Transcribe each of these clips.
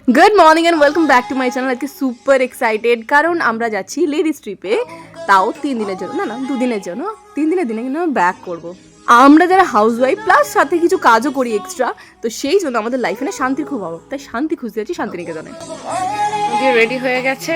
Good morning and welcome back to my channel. আজকে super excited কারণ আমরা যাচ্ছি লেডিস ট্রিপে, তাও 3 দিনের জন্য, না 2 দিনের জন্য। 3 দিনের দিনে কিন্তু আমরা ব্যাক করবো। আমরা যারা হাউস ওয়াইফ প্লাস সাথে কিছু কাজও করি এক্সট্রা, তো সেই জন্য আমাদের লাইফে না শান্তির খুব অভাব, তাই শান্তি খুঁজতে যাচ্ছি শান্তিনিকেতনে। রেডি হয়ে গেছে,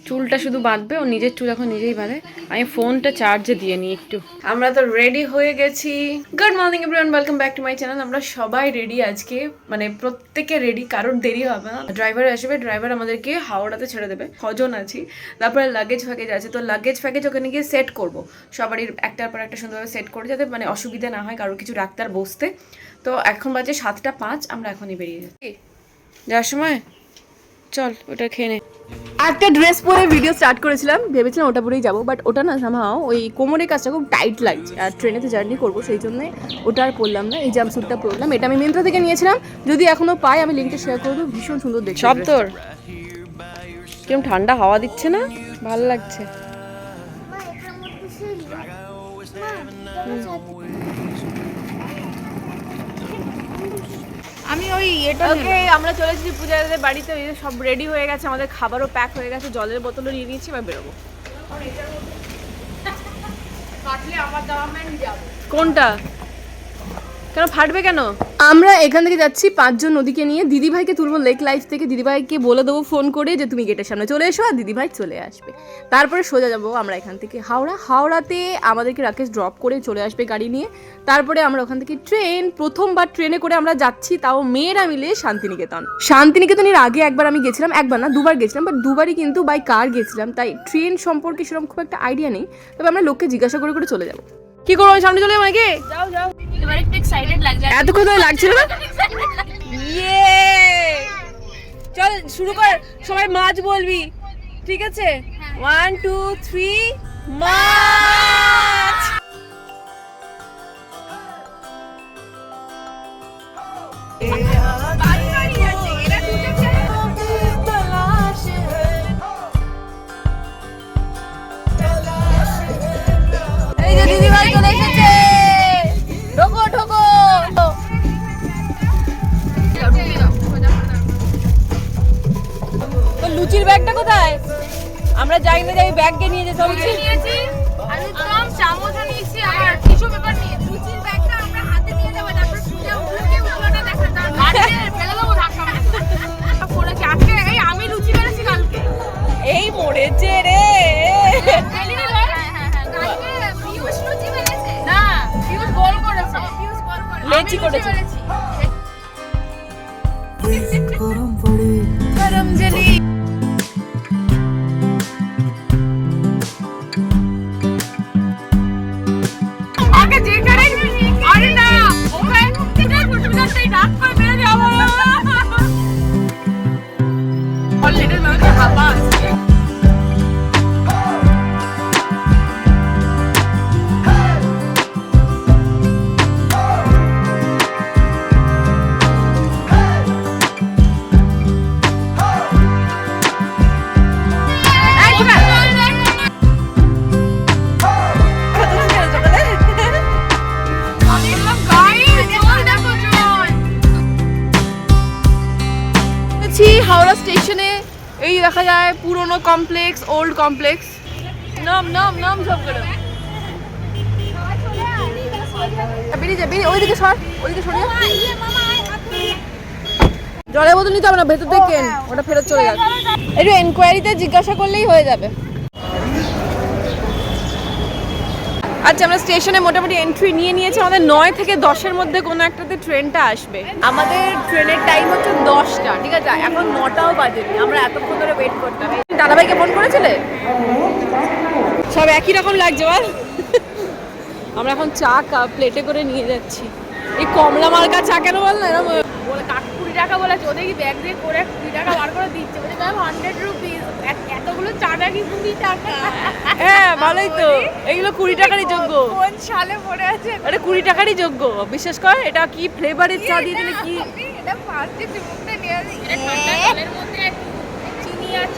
চুলটা শুধু বাঁধবে, ও নিজের চুল এখন নিজেই বাঁধে। আমি ফোনটা চার্জে দিয়ে নিই একটু। আমরা তো রেডি হয়ে গেছি। Good morning everyone, welcome back to my channel. আমরা সবাই রেডি আজকে, মানে প্রত্যেকে রেডি, কারোর দেরি হবে না। ড্রাইভার আসবে, ড্রাইভার আমাদেরকে হাওড়াতে ছেড়ে দেবে, 6 জন আছি। তারপরে লাগেজ ফ্যাগেজ আছে, তো লাগেজ ফ্যাগেজ ওখানে গিয়ে সেট করবো, সবারই একটার পর একটা সুন্দরভাবে সেট করে, যাতে মানে অসুবিধা না হয় কারোর কিছু রাখতে আর বসতে। তো এখন বাজে 7:05, আমরা এখনই বেরিয়ে যাচ্ছি। যাওয়ার সময় চল ওটা খেয়ে নে। একটা ড্রেস পরে ভিডিও স্টার্ট করেছিলাম, ভেবেছিলাম ওটা পরেই যাবো, বাট ওটা না সামহাও ওই কোমরের কাজটা খুব টাইট লাগছে, আর ট্রেনেতে জার্নি করবো, সেই জন্য ওটা আর পরলাম না। এই জাম্পস্যুটটা পরলাম, এটা আমি মিন্ত্রা থেকে নিয়েছিলাম, যদি এখনো পাই আমি লিঙ্কটা শেয়ার করবো। ভীষণ সুন্দর দেখতে। সব তোর কিরকম ঠান্ডা হাওয়া দিচ্ছে না, ভালো লাগছে। আমি ওই এটা ওকে, আমরা চলে এসেছি পূজাদের বাড়িতে। ওই সব রেডি হয়ে গেছে, আমাদের খাবারও প্যাক হয়ে গেছে, জলের বোতলও নিয়ে নিয়েছি, এবার বেরোবো। কোনটা কেন ফাটবে কেন? আমরা এখান থেকে যাচ্ছি 5 জন নদীকে নিয়ে, দিদিভাইকে তুলবো লেক লাইফ থেকে। দিদিভাইকে বলে দেবো ফোন করে যে তুমি গেটের সামনে চলে এসো, আর দিদিভাই চলে আসবে। তারপরে সোজা যাবো আমরা এখান থেকে হাওড়াতে আমাদেরকে রাকেশ ড্রপ করে চলে আসবে গাড়ি নিয়ে। তারপরে আমরা ওখান থেকে প্রথমবার ট্রেনে করে আমরা যাচ্ছি, তাও মেয়েরা মিলে শান্তিনিকেতনের আগে একবার আমি গেছিলাম, একবার না 2বার গেছিলাম, বাট 2বারই কিন্তু বাই কার গেছিলাম, তাই ট্রেন সম্পর্কে সেরকম খুব একটা আইডিয়া নেই। তবে আমরা লোককে জিজ্ঞাসা করে করে চলে যাবো। কি করবো, সামনে চলে যাবো নাকি? যাও যাও, এবার একটু এক্সাইটেড লাগছে। এতক্ষণ ধরে লাগছিল না? ইয়ে, চল শুরু কর, সবাই মাছ বলবি, ঠিক আছে? 1 2 3 মাছ। লুচির ব্যাগটা কোথায়? আমরা যাই না যাই ব্যাগ কে নিয়ে যেতে হবে। নিয়েছি আলু দম, চামচও নিয়েছি, আর টিস্যু পেপার নিয়ে। লুচির ব্যাগটা আমরা হাতে নিয়ে যাব, তারপর সুজা উঠে উঠোটা দেখা, তার গাড়িতে ফেলে দেবো ধাক্কা মেরে। পড়েছি আজকে, এই আমি লুচি মেরেছি কালকে, এই মরেছে রে। পিউষ লুচি মেরেছে না, পিউষ গোল করেছে, পিউষ গোল করেছে, লেচি করেছে। গরম পড়ে গরম জেলি। হাওড়া স্টেশনে এই দেখা যায় পুরনো কমপ্লেক্স, ওল্ড কমপ্লেক্স। নাম নাম নাম সব করে বেরিয়ে যা, বেরিয়ে ওইদিকে সর, ওইদিকে সরে যা। জলের বোতল নিতে হবে না, ভেতর থেকে কেন, ওটা ফেরত চলে যাবে। একটু এনকোয়ারিতে জিজ্ঞাসা করলেই হয়ে যাবে। আচ্ছা, আমরা স্টেশনে মোটামুটি এন্ট্রি নিয়ে নিয়েছি। আমাদের 9 থেকে 10-এর মধ্যে কোনো একটাতে ট্রেনটা আসবে। আমাদের ট্রেনের টাইম হচ্ছে 10টা, ঠিক আছে? এখন 9টাও বাজেনি, আমরা এতক্ষণ ধরে ওয়েট করতাম। দাদাভাইকে ফোন করেছিলে? সব একই রকম লাগছে বল। আমরা এখন চা প্লেটে করে নিয়ে যাচ্ছি। এই কমলা মার্কা চা কেন বল না, এরকম বলে 20 টাকা বলেছে, ওদের কি ব্যাগ দিয়ে করে 20 টাকা বার করে দিচ্ছে, বলে 100 রুপিস। এতগুলো চাটা কি 20 টাকা? হ্যাঁ ভালোই তো, এগুলো 20 টাকারই যোগ্য। কোন সালে পড়ে আছে? আরে 20 টাকারই যোগ্য, বিশেষ করে এটা কি ফ্লেভারের চা দিয়ে দিলে কি, এটা ফার্স্টে চিমুকটা নিয়ে আসি। এটা ঠান্ডা জলের মধ্যে চিনি আর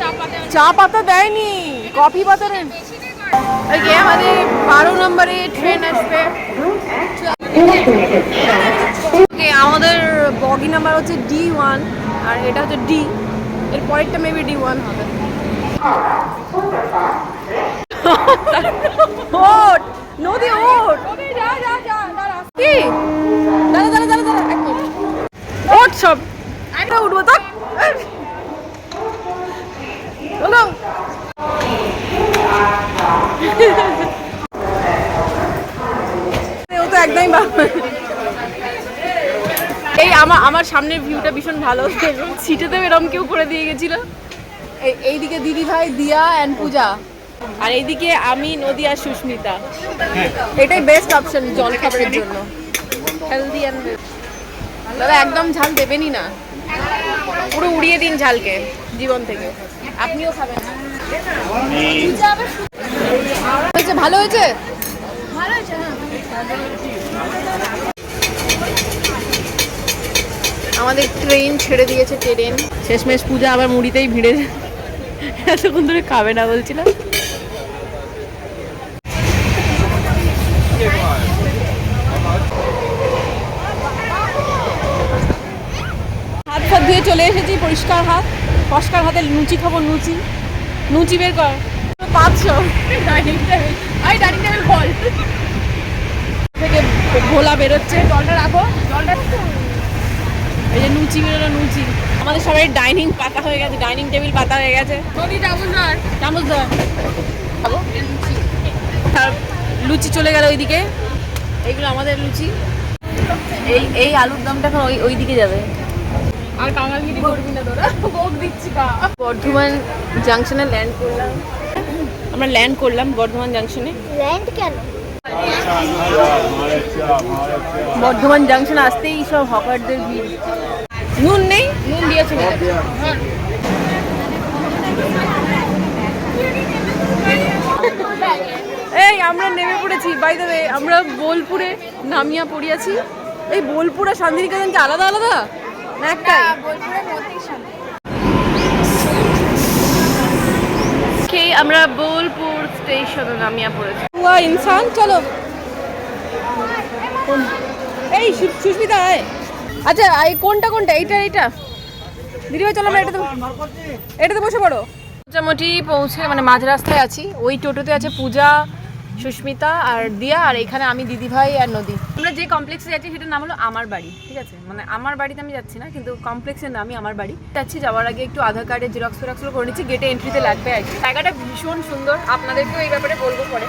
চা পাতা দেয়নি, কফি পাতা দেন। ওকে, আমাদের 12 নম্বরে ট্রেন আসবে। আমাদের বগি নাম্বার হচ্ছে D1 আর এটা হচ্ছে D। এর পরেরটা মেবি D1 হবে। ওট নদী ওট যা যা যা দাঁড়া কি দাঁড়া দাঁড়া দাঁড়া দাঁড়া এক মিনিট ওট সব একটা উঠবো তো চলো ও তো একদমই এই আমার সামনের ভিউটা ভীষণ ভালো সিটেতেও এরকম কেউ করে দিয়ে গেছিল। এইদিকে দিদি ভাই দিয়া অ্যান্ড পূজা আর এইদিকে আমি নদী আর সুস্মিতা। এটাই বেস্ট অপশন জল খাবারের জন্য, হেলদি অ্যান্ড দাদা একদম ঝাল দেবেনই না, পুরো উড়িয়ে দিন ঝালকে জীবন থেকে। আপনিও খাবেন না? হয়েছে ভালো হয়েছে ভালো হয়েছে না? আমাদের ট্রেন ছেড়ে দিয়েছে, ট্রেন শেষমেশ পূজা আবার মুড়িতেই ভিড়ে এতক্ষণ ধরে খাবে না বলছিল। হাত ফাত ধুয়ে চলে এসেছি, পরিষ্কার হাত, পরিষ্কার হাতে লুচি খাবো। লুচি বের কর 500 ডাইনিং টেবিল, ডাইনিং টেবিল বল থেকে ভোলা বেরোচ্ছে। জলটা রাখো, জলটা এই যে লুচি বেরোলো, লুচি আমাদের সবাই ডাইনিং পাতা হয়ে গেছে, ডাইনিং টেবিল পাতা হয়ে গেছে। চামচ ধর লুচি চলে গেল ওইদিকে, এইগুলো আমাদের লুচি। এই আলুর দমটা এখন ওই দিকে যাবে। আর কাঙালগিরি করবি না তোরা, ভোগ দিচ্ছি কা। বর্ধমান জাংশনে ল্যান্ড করলাম আমরা, ল্যান্ড করলাম বর্ধমান জাংশনে। ল্যান্ড কেন? বর্ধমান জাংশন আসতেই সব হকারদের ভিড়। নুন নেই, নুন দিয়েছে। এই আমরা নেমে পড়েছি, বাই দ্য ওয়ে আমরা বোলপুরে নামিয়া পড়িয়াছি। এই বোলপুর আর শান্তিনিকেতন কি আলাদা আলাদা না একটাই? আমরা বোলপুর স্টেশনে নামিয়া পড়েছি। ইনসান চলো, এই সুস্মিতা আয়। আচ্ছা কোনটা এইটা দিদিভাই চলো আমরা এটাতে বসে পড়ো। মোটামুটি পৌঁছে মানে মাঝ রাস্তায় আছি। ওই টোটোতে আছে পূজা, সুস্মিতা আর দিয়া, আর এখানে আমি, দিদিভাই আর নদী। আমরা যে কমপ্লেক্সে যাচ্ছি সেটার নাম হলো আমার বাড়ি, ঠিক আছে? মানে আমার বাড়িতে আমি যাচ্ছি না, কিন্তু কমপ্লেক্সের নামই আমার বাড়ি। যাচ্ছি, যাওয়ার আগে একটু আধার কার্ডের জেরক্স করে নিচ্ছি, গেটে এন্ট্রিতে লাগবে আর কি। জায়গাটা ভীষণ সুন্দর, আপনাদেরকেও এই ব্যাপারে বলবো পরে।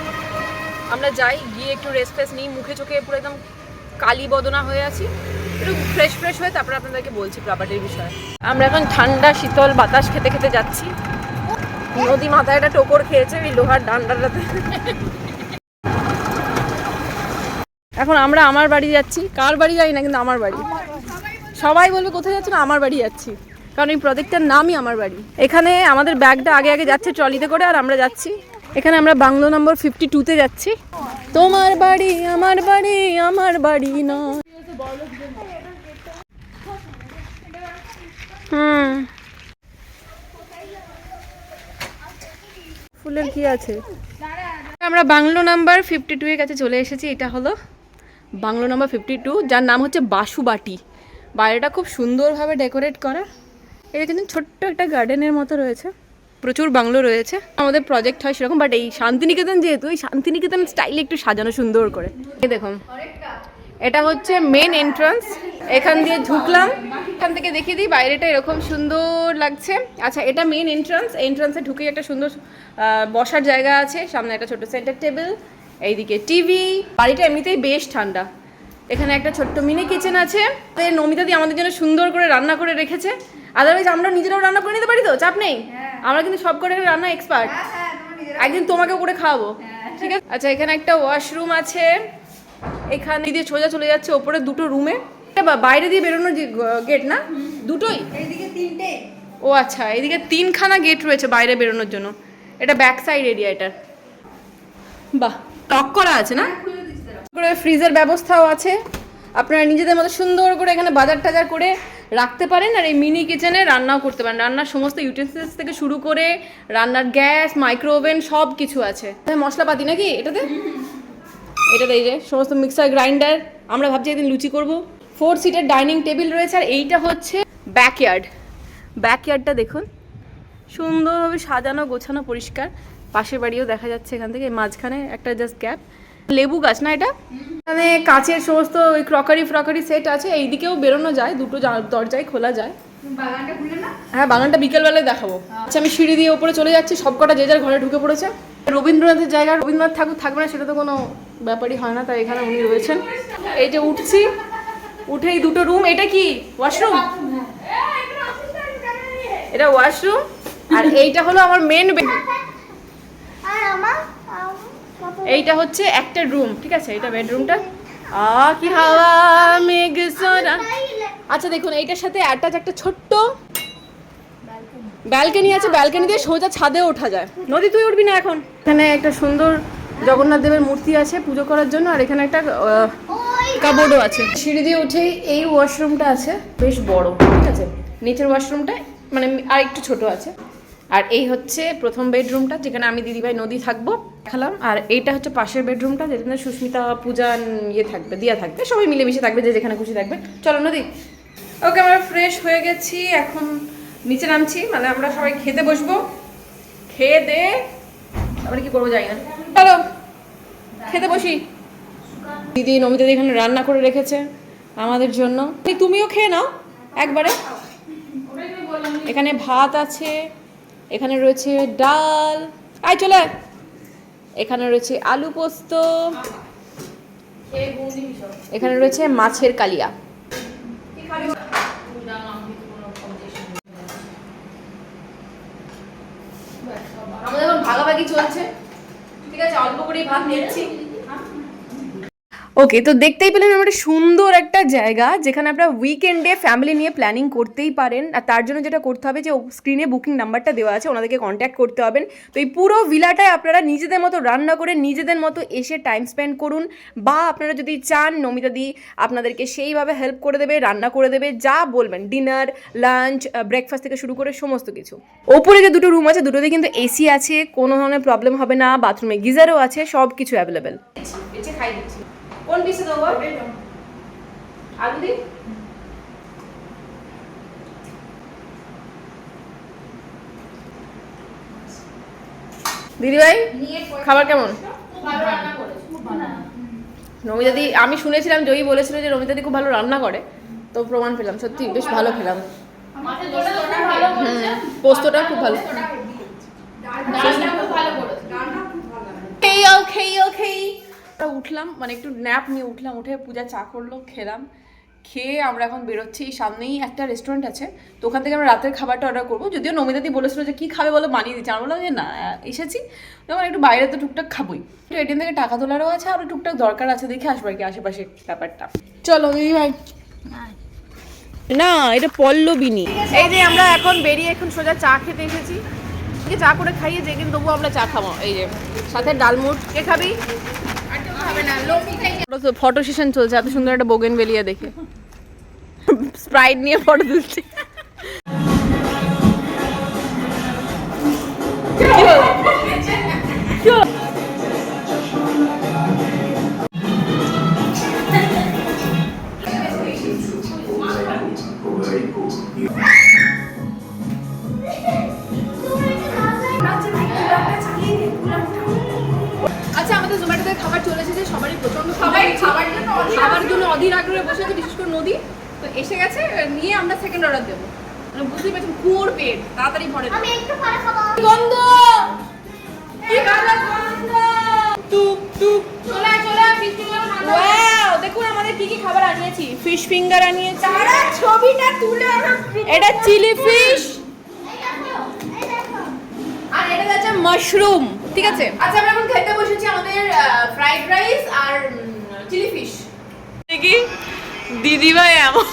আমরা যাই, গিয়ে একটু রেস্ট ফেস্ট নিই, মুখে চোখে পুরো একদম কালি বদনা হয়ে আছি, একটু ফ্রেশ হয়ে তারপরে আপনাদেরকে বলছি প্রপার্টির বিষয়ে। আমরা এখন ঠান্ডা শীতল বাতাস খেতে খেতে যাচ্ছি। নদী মাথায় একটা টোকর খেয়েছে ওই লোহার ডান্ডাটাতে। এখন আমরা আমার বাড়ি যাচ্ছি, কার বাড়ি যাই না, কিন্তু আমার বাড়ি। সবাই বলবে কোথায় যাচ্ছি, না আমার বাড়ি যাচ্ছি, কারণ এই প্রজেক্টটার নামই আমার বাড়ি। এখানে আমাদের ব্যাগটা আগে যাচ্ছে ট্রলিতে করে, আর আমরা যাচ্ছি এখানে আমরা বাংলো নম্বর 52-তে যাচ্ছি। তোমার বাড়ি আমার বাড়ি, আমার বাড়ি না। ফুলের কি আছে? আমরা বাংলো নাম্বার 52 এর কাছে চলে এসেছি। এটা হলো বাংলো নাম্বার 52, যার নাম হচ্ছে বাসুবাটি। বাইরেটা খুব সুন্দরভাবে ডেকোরেট করা। এটা কিন্তু ছোট্ট একটা গার্ডেনের মতো রয়েছে, প্রচুর বাংলো রয়েছে। আমাদের প্রজেক্ট হয় সেরকম, বাট এই শান্তিনিকেতন যেহেতু, এই শান্তিনিকেতন স্টাইলে একটু সাজানো সুন্দর করে। এই দেখুন, এটা হচ্ছে মেন এন্ট্রান্স। এখান দিয়ে ঢুকলাম, এখান থেকে দেখিয়ে দিই বাইরেটা এরকম সুন্দর লাগছে। আচ্ছা, এটা মেন এন্ট্রান্স। এন্ট্রান্সে ঢুকেই একটা সুন্দর বসার জায়গা আছে, সামনে একটা ছোট সেন্টার টেবিল, এইদিকে টিভি। বাড়িটা এমনিতেই বেশ ঠান্ডা। এখানে একটা ছোট্ট মিনি কিচেন আছে, নমিতা দি আমাদের জন্য সুন্দর করে রান্না করে রেখেছে। আদারওয়াইজ আমরা নিজেরাও রান্না করে নিতে পারি তো, চাপ নেই। আমরা কিন্তু সব করে রান্না এক্সপার্ট, একদিন তোমাকেও করে খাওয়াবো, ঠিক আছে? আচ্ছা, এখানে একটা ওয়াশরুম আছে। এখানে দিয়ে সোজা চলে যাচ্ছে ওপরে দুটো রুমে। বাইরে দিয়ে বেরোনোর যে গেট না, দুটোই? এইদিকে 3টে। ও আচ্ছা, এইদিকে 3খানা গেট রয়েছে বাইরে বেরোনোর জন্য। এটা ব্যাক সাইড এরিয়া এটার। বাহ, লক করা আছে না? করে ফ্রিজের ব্যবস্থাও আছে, আপনারা নিজেদের মতো সুন্দর করে এখানে বাজার টাজার করে রাখতে পারেন। আর এই মিনি কিচেনে রান্নাও করতে পারেন। রান্নার সমস্ত ইউটেন্সিলস থেকে শুরু করে রান্নার গ্যাস, মাইক্রো ওভেন সব কিছু আছে। মশলাপাতি নাকি এটাতে এই যে সমস্ত মিক্সার গ্রাইন্ডার। আমরা ভাবছি একদিন লুচি করব। 4 সিটের ডাইনিং টেবিল রয়েছে। আর এইটা হচ্ছে ব্যাকইয়ার্ড। ব্যাকইয়ার্ডটা দেখুন, সুন্দরভাবে সাজানো গোছানো পরিষ্কার। পাশের বাড়িও দেখা যাচ্ছে এখান থেকে, মাঝখানে একটা জাস্ট গ্যাপ। লেবু গাছ না এটা? এখানে কাচের সমস্ত ওই ক্রকারি সেট আছে। এইদিকেও বেরোনো যায়, দুটো দরজায় খোলা যায়। বাগানটা খুলে না? হ্যাঁ, বাগানটা বিকেলবেলায় দেখাবো। আচ্ছা, আমি সিঁড়ি দিয়ে উপরে চলে যাচ্ছি, সবকটা যে যার ঘরে ঢুকে পড়েছে। রবীন্দ্রনাথের জায়গা, রবীন্দ্রনাথ ঠাকুর থাকবে না সেটা তো কোনো ব্যাপারই হয় না, তাই এখানে উনি রয়েছেন। এই যে উঠছি, উঠেই দুটো রুম। এটা কি ওয়াশরুম? এটা ওয়াশরুম, আর এইটা হলো আমার মেন। এইটা হচ্ছে একটা রুম, ঠিক আছে? এটা বেডরুমটা। কি হাওয়া মেঘ সোনা। আচ্ছা দেখুন, এইটার সাথে অ্যাটাচ একটা ছোট্ট ব্যালকনি আছে। ব্যালকনি দিয়ে সোজা ছাদে ওঠা যায়। নদী, তুই উঠবি না এখন। এখানে একটা সুন্দর জগন্নাথ দেবের মূর্তি আছে পুজো করার জন্য, আর এখানে একটা কাবোর্ডও আছে। সিঁড়ি দিয়ে উঠেই এই ওয়াশরুমটা আছে, বেশ বড়, ঠিক আছে? নিচের ওয়াশরুমটা মানে আর একটু ছোট আছে। আর এই হচ্ছে প্রথম বেডরুমটা, যেখানে আমি দিদিভাই নদী থাকবো দেখালাম। আর এইটা হচ্ছে পাশের বেডরুমটা, যেখানে সুস্মিতা, পূজা ইয়ে থাকবে, দিয়া থাকবে, সবাই মিলেমিশে থাকবে, যে যেখানে খুশি থাকবে। চলো নদী। ওকে, আমরা ফ্রেশ হয়ে গেছি, এখন নিচে নামছি, মানে আমরা সবাই খেতে বসবো। খেয়ে দে তারপরে কি করবো জানি না, চলো খেতে বসি। দিদি, নমিতা দিদি এখানে রান্না করে রেখেছে আমাদের জন্য, তুমিও খেয়ে নাও একবারে। এখানে ভাত আছে, এখানে রয়েছে ডাল, আয় চলে, এখানে রয়েছে আলু পোস্ত, এখানে রয়েছে মাছের কালিয়া। আমাদের এখন ভাগাভাগি চলছে, ঠিক আছে? অল্প করেই ভাত নিচ্ছি। ওকে, তো দেখতেই পেলেন আমরা সুন্দর একটা জায়গা, যেখানে আপনারা উইকেন্ডে ফ্যামিলি নিয়ে প্ল্যানিং করতেই পারেন। আর তার জন্য যেটা করতে হবে, যে স্ক্রিনে বুকিং নাম্বারটা দেওয়া আছে, ওনাদেরকে কন্ট্যাক্ট করতে হবেন। তো এই পুরো ভিলাটায় আপনারা নিজেদের মতো রান্না করে নিজেদের মতো এসে টাইম স্পেন্ড করুন। বা আপনারা যদি চান, নমিতা দি আপনাদেরকে সেইভাবে হেল্প করে দেবে, রান্না করে দেবে, যা বলবেন, ডিনার, লাঞ্চ, ব্রেকফাস্ট থেকে শুরু করে সমস্ত কিছু। ওপরে যে দুটো রুম আছে, দুটোতে কিন্তু এসি আছে, কোনো ধরনের প্রবলেম হবে না। বাথরুমে গিজারও আছে, সব কিছু অ্যাভেলেবেল। খাই দিচ্ছি। কোন পিসে দেবো? আলু দি। দিদিভাই, খাবার কেমন? নমিতা দি, আমি শুনেছিলাম, জয়ী বলেছিল যে নমিতা দি খুব ভালো রান্না করে, তো প্রমাণ পেলাম, সত্যি বেশ ভালো খেলাম। পোস্তটা খুব ভালো। উঠলাম, মানে একটু ন্যাপ নিয়ে উঠলাম, উঠে পূজা চা করলো, খেলাম। খেয়ে আমরা এখন বেরোচ্ছি। সামনেই একটা রেস্টুরেন্ট আছে, তো ওখান থেকে আমরা রাতের খাবারটা অর্ডার করবো। যদিও নমিতাদি বলেছিল যে কী খাবে বলো, বানিয়ে দিচ্ছি। আমরা বললাম যে না, এসেছি যখন একটু বাইরে তো টুকটাক খাবোই, একটু এটিএম থেকে টাকা তোলারও আছে, আরও টুকটাক দরকার আছে, দেখে আসবো আর কি আশেপাশে ব্যাপারটা। চলো দিদি ভাই। না, এটা পল্লবিনী। এই যে আমরা এখন বেরিয়ে এখন সোজা চা খেতে এসেছি। চা করে খাইয়ে যে, কিন্তু তবুও আমরা চা খাবো। এই যে সাথে ডালমুট। কে খাবি? ফটো সেশন চলছে, এত সুন্দর একটা বোগেনভেলিয়া দেখে স্প্রাইট নিয়ে ফটো তুলছি। আচ্ছা, আমাদের জোম্যাটোতে খাবার চলে এসেছে, সবারই প্রচন্ড খাবার জন্য অধীর আগ্রহে বসে আছে, বিশেষ করে নদী তো এসে গেছে। নিয়ে আমরা সেকেন্ড অর্ডার দেবো, মানে বুঝতেই পারছেন কুয়োর পেট, তাড়াতাড়ি ভরে দেবো। গন্ধ, কি ভালো গন্ধ। টুক টুক, চলে চলে। ওয়াও, দেখুন আমাদের কি কি খাবার আনিয়েছি। ফিশ ফিঙ্গার আনিয়েছি, তারা ছবিটা তুলে। এটা চিলি ফিশ, আর এটা হচ্ছে মাশরুম, ঠিক আছে? আচ্ছা, আমরা এখন খেতে বসেছি আমাদের ফ্রাইড রাইস আর চিলি ফিশ। দেখি দিদিভাই এমন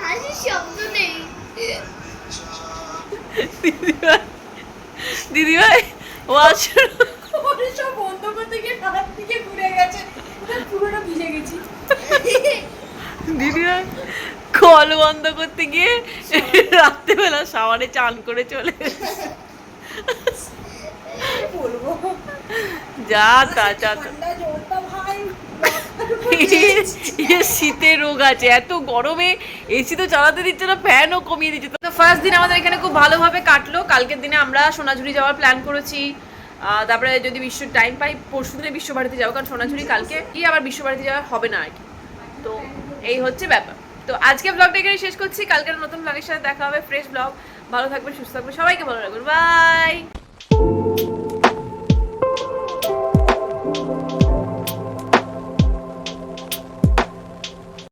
হাসির শব্দ নেই। দিদিভাই ওয়াশরুম সব বন্ধ করতে গিয়ে হাত থেকে ঘুরে গেছে, পুরোটা ভিজে গেছি। দিদিভাই কল বন্ধ করতে গিয়ে রাত্রেবেলা শাওয়ারে চান করে চলে বলবো যা তা যা। শীতের রোগ আছে, এত গরমে এসি তো চালাতে দিচ্ছে না, ফ্যানও কমিয়ে দিচ্ছে। তো ফার্স্ট দিন আমাদের এখানে খুব ভালোভাবে কাটলো। কালকের দিনে আমরা সোনাঝুরি যাওয়ার প্ল্যান করেছি, তারপরে যদি টাইম পাই পরশু দিনে বিশ্বভারতী যাবো, কারণ সোনাঝুরি কালকে গিয়ে আবার বিশ্বভারতী যাওয়া হবে না আর কি। তো এই হচ্ছে ব্যাপার। তো আজকে ব্লগটা এখানে শেষ করছি, কালকের নতুন ব্লগের সাথে দেখা হবে, ফ্রেশ ব্লগ। ভালো থাকবে, সুস্থ থাকবে, সবাইকে ভালো রাখবেন, বাই।